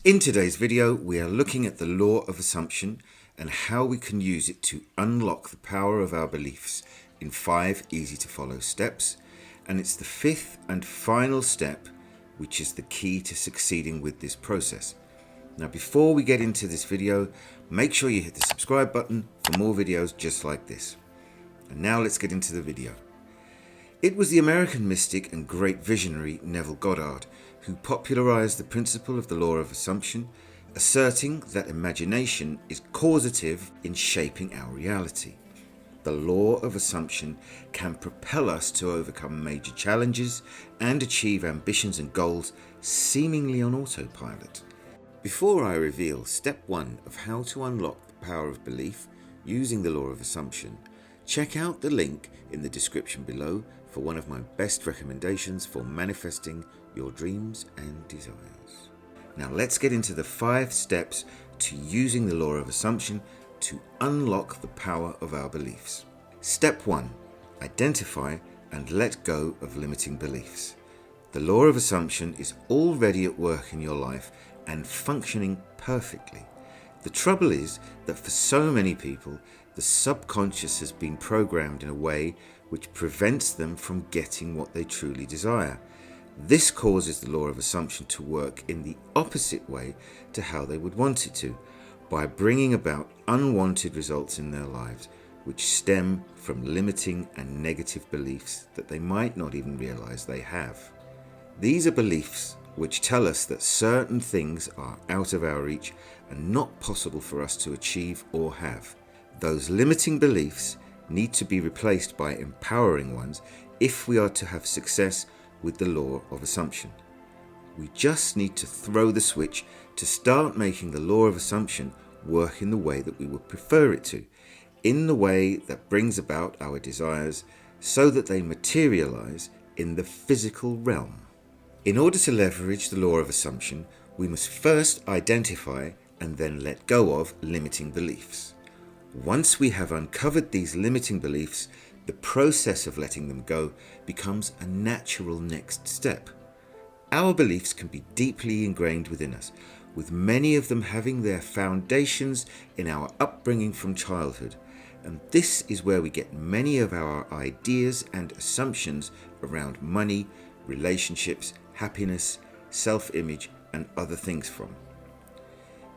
In today's video, we are looking at the law of assumption and how we can use it to unlock the power of our beliefs in 5 easy to follow steps. And it's the 5th and final step, which is the key to succeeding with this process. Now, before we get into this video, make sure you hit the subscribe button for more videos just like this. And now let's get into the video. It was the American mystic and great visionary Neville Goddard who popularized the principle of the law of assumption, asserting that imagination is causative in shaping our reality. The law of assumption can propel us to overcome major challenges and achieve ambitions and goals seemingly on autopilot. Before I reveal step 1 of how to unlock the power of belief using the law of assumption, check out the link in the description below for one of my best recommendations for manifesting your dreams and desires. Now let's get into the 5 steps to using the law of assumption to unlock the power of our beliefs. Step 1. Identify and let go of limiting beliefs. The law of assumption is already at work in your life and functioning perfectly. The trouble is that for so many people, the subconscious has been programmed in a way which prevents them from getting what they truly desire. This causes the law of assumption to work in the opposite way to how they would want it to, by bringing about unwanted results in their lives, which stem from limiting and negative beliefs that they might not even realize they have. These are beliefs which tell us that certain things are out of our reach and not possible for us to achieve or have. Those limiting beliefs need to be replaced by empowering ones if we are to have success with the law of assumption. We just need to throw the switch to start making the law of assumption work in the way that we would prefer it to, in the way that brings about our desires so that they materialize in the physical realm. In order to leverage the law of assumption, we must first identify and then let go of limiting beliefs. Once we have uncovered these limiting beliefs, the process of letting them go becomes a natural next step. Our beliefs can be deeply ingrained within us, with many of them having their foundations in our upbringing from childhood, and this is where we get many of our ideas and assumptions around money, relationships, happiness, self-image, and other things from.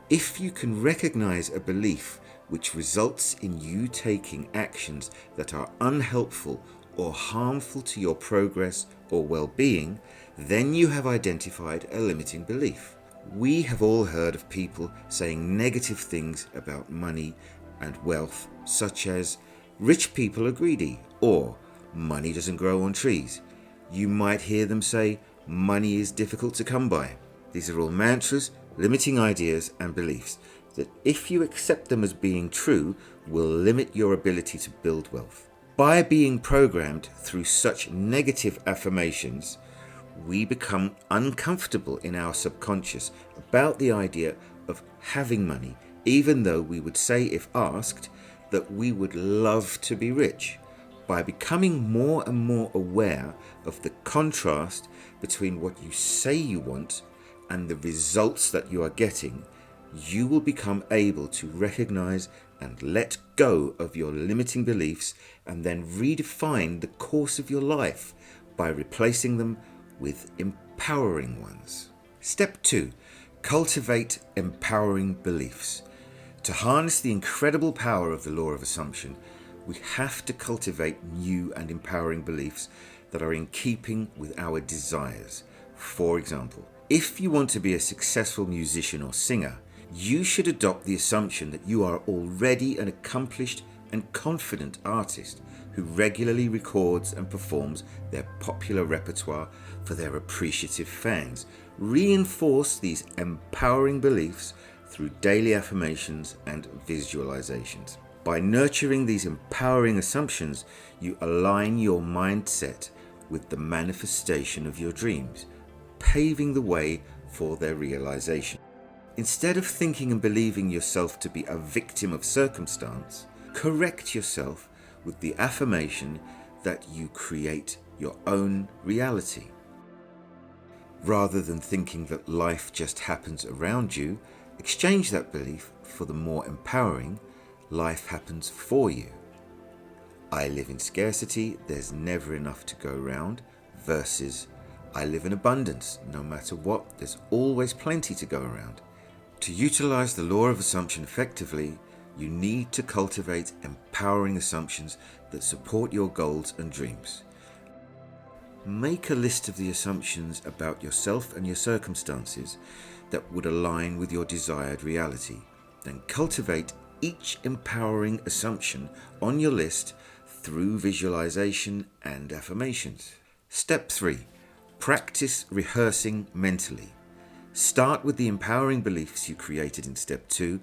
If you can recognize a belief which results in you taking actions that are unhelpful or harmful to your progress or well-being, then you have identified a limiting belief. We have all heard of people saying negative things about money and wealth, such as rich people are greedy or money doesn't grow on trees. You might hear them say money is difficult to come by. These are all mantras, limiting ideas and beliefs that, if you accept them as being true, will limit your ability to build wealth. By being programmed through such negative affirmations, we become uncomfortable in our subconscious about the idea of having money, even though we would say, if asked, that we would love to be rich. By becoming more and more aware of the contrast between what you say you want and the results that you are getting, you will become able to recognize and let go of your limiting beliefs and then redefine the course of your life by replacing them with empowering ones. Step 2. Cultivate empowering beliefs. To harness the incredible power of the law of assumption, we have to cultivate new and empowering beliefs that are in keeping with our desires. For example, if you want to be a successful musician or singer, you should adopt the assumption that you are already an accomplished and confident artist who regularly records and performs their popular repertoire for their appreciative fans. Reinforce these empowering beliefs through daily affirmations and visualizations. By nurturing these empowering assumptions, you align your mindset with the manifestation of your dreams, paving the way for their realization. Instead of thinking and believing yourself to be a victim of circumstance, correct yourself with the affirmation that you create your own reality. Rather than thinking that life just happens around you, exchange that belief for the more empowering, life happens for you. I live in scarcity, there's never enough to go round, versus I live in abundance, no matter what, there's always plenty to go around. To utilize the law of assumption effectively, you need to cultivate empowering assumptions that support your goals and dreams. Make a list of the assumptions about yourself and your circumstances that would align with your desired reality. Then cultivate each empowering assumption on your list through visualization and affirmations. Step 3. Practice rehearsing mentally. Start with the empowering beliefs you created in Step 2,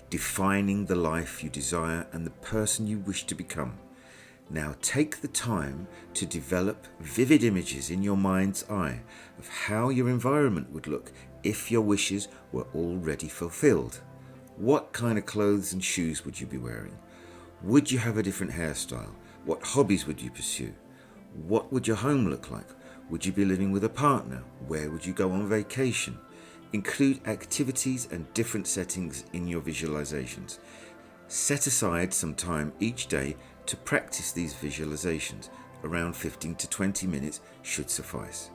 defining the life you desire and the person you wish to become. Now take the time to develop vivid images in your mind's eye of how your environment would look if your wishes were already fulfilled. What kind of clothes and shoes would you be wearing? Would you have a different hairstyle? What hobbies would you pursue? What would your home look like? Would you be living with a partner? Where would you go on vacation? Include activities and different settings in your visualizations. Set aside some time each day to practice these visualizations. Around 15 to 20 minutes should suffice.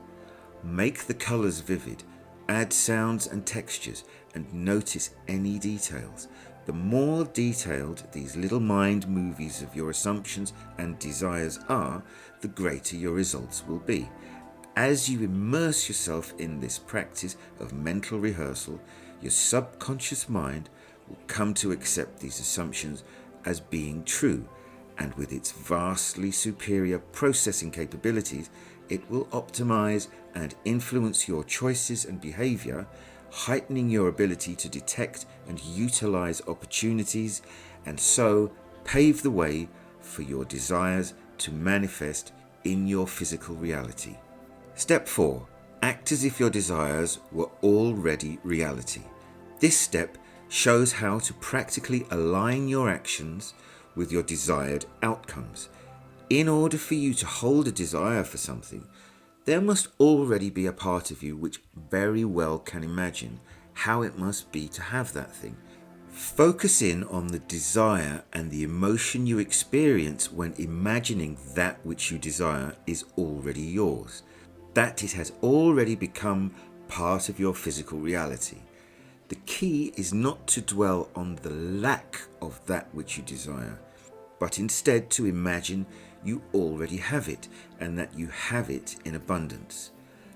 Make the colors vivid, add sounds and textures, and notice any details. The more detailed these little mind movies of your assumptions and desires are, the greater your results will be. As you immerse yourself in this practice of mental rehearsal, your subconscious mind will come to accept these assumptions as being true, and with its vastly superior processing capabilities, it will optimize and influence your choices and behavior, heightening your ability to detect and utilize opportunities, and so pave the way for your desires to manifest in your physical reality. Step 4. Act as if your desires were already reality. This step shows how to practically align your actions with your desired outcomes. In order for you to hold a desire for something, there must already be a part of you which very well can imagine how it must be to have that thing. Focus in on the desire and the emotion you experience when imagining that which you desire is already yours, that it has already become part of your physical reality. The key is not to dwell on the lack of that which you desire, but instead to imagine you already have it and that you have it in abundance.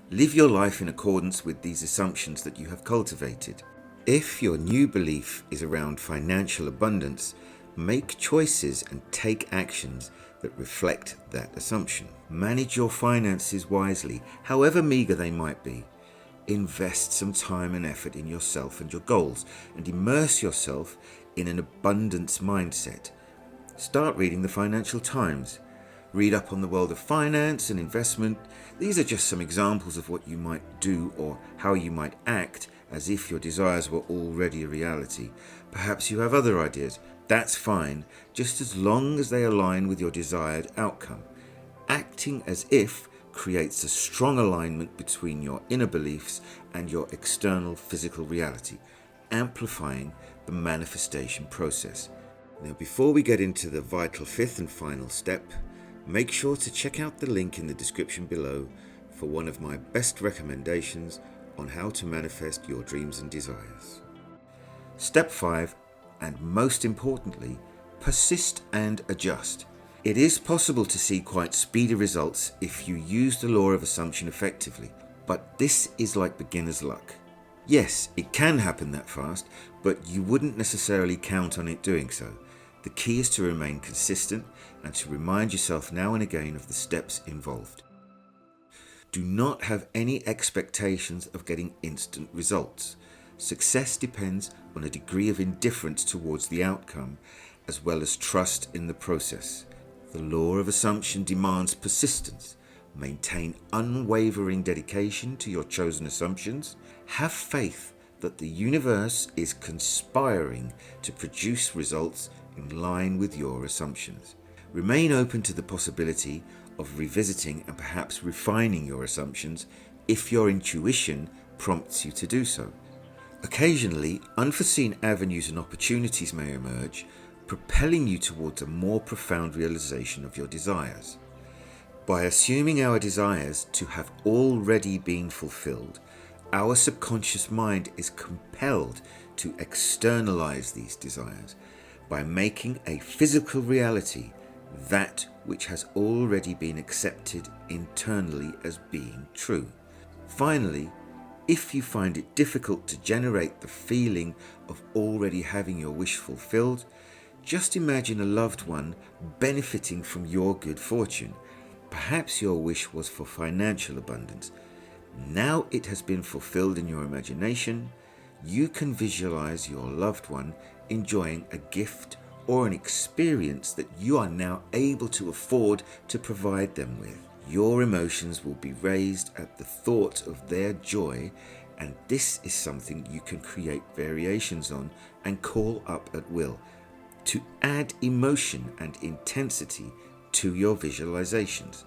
Live your life in accordance with these assumptions that you have cultivated. If your new belief is around financial abundance, make choices and take actions that reflect that assumption. Manage your finances wisely, however meager they might be. Invest some time and effort in yourself and your goals, and immerse yourself in an abundance mindset. Start reading the Financial Times. Read up on the world of finance and investment. These are just some examples of what you might do or how you might act as if your desires were already a reality. Perhaps you have other ideas. That's fine, just as long as they align with your desired outcome. Acting as if creates a strong alignment between your inner beliefs and your external physical reality, amplifying the manifestation process. Now, before we get into the vital fifth and final step, make sure to check out the link in the description below for one of my best recommendations on how to manifest your dreams and desires. Step 5, and most importantly, persist and adjust. It is possible to see quite speedy results if you use the law of assumption effectively, but this is like beginner's luck. Yes, it can happen that fast, but you wouldn't necessarily count on it doing so. The key is to remain consistent and to remind yourself now and again of the steps involved. Do not have any expectations of getting instant results. Success depends on a degree of indifference towards the outcome, as well as trust in the process. The law of assumption demands persistence. Maintain unwavering dedication to your chosen assumptions. Have faith that the universe is conspiring to produce results in line with your assumptions. Remain open to the possibility of revisiting and perhaps refining your assumptions if your intuition prompts you to do so. Occasionally, unforeseen avenues and opportunities may emerge, propelling you towards a more profound realization of your desires. By assuming our desires to have already been fulfilled, our subconscious mind is compelled to externalize these desires by making a physical reality that which has already been accepted internally as being true. Finally, if you find it difficult to generate the feeling of already having your wish fulfilled, just imagine a loved one benefiting from your good fortune. Perhaps your wish was for financial abundance. Now it has been fulfilled in your imagination. You can visualize your loved one enjoying a gift or an experience that you are now able to afford to provide them with. Your emotions will be raised at the thought of their joy, and this is something you can create variations on and call up at will to add emotion and intensity to your visualizations.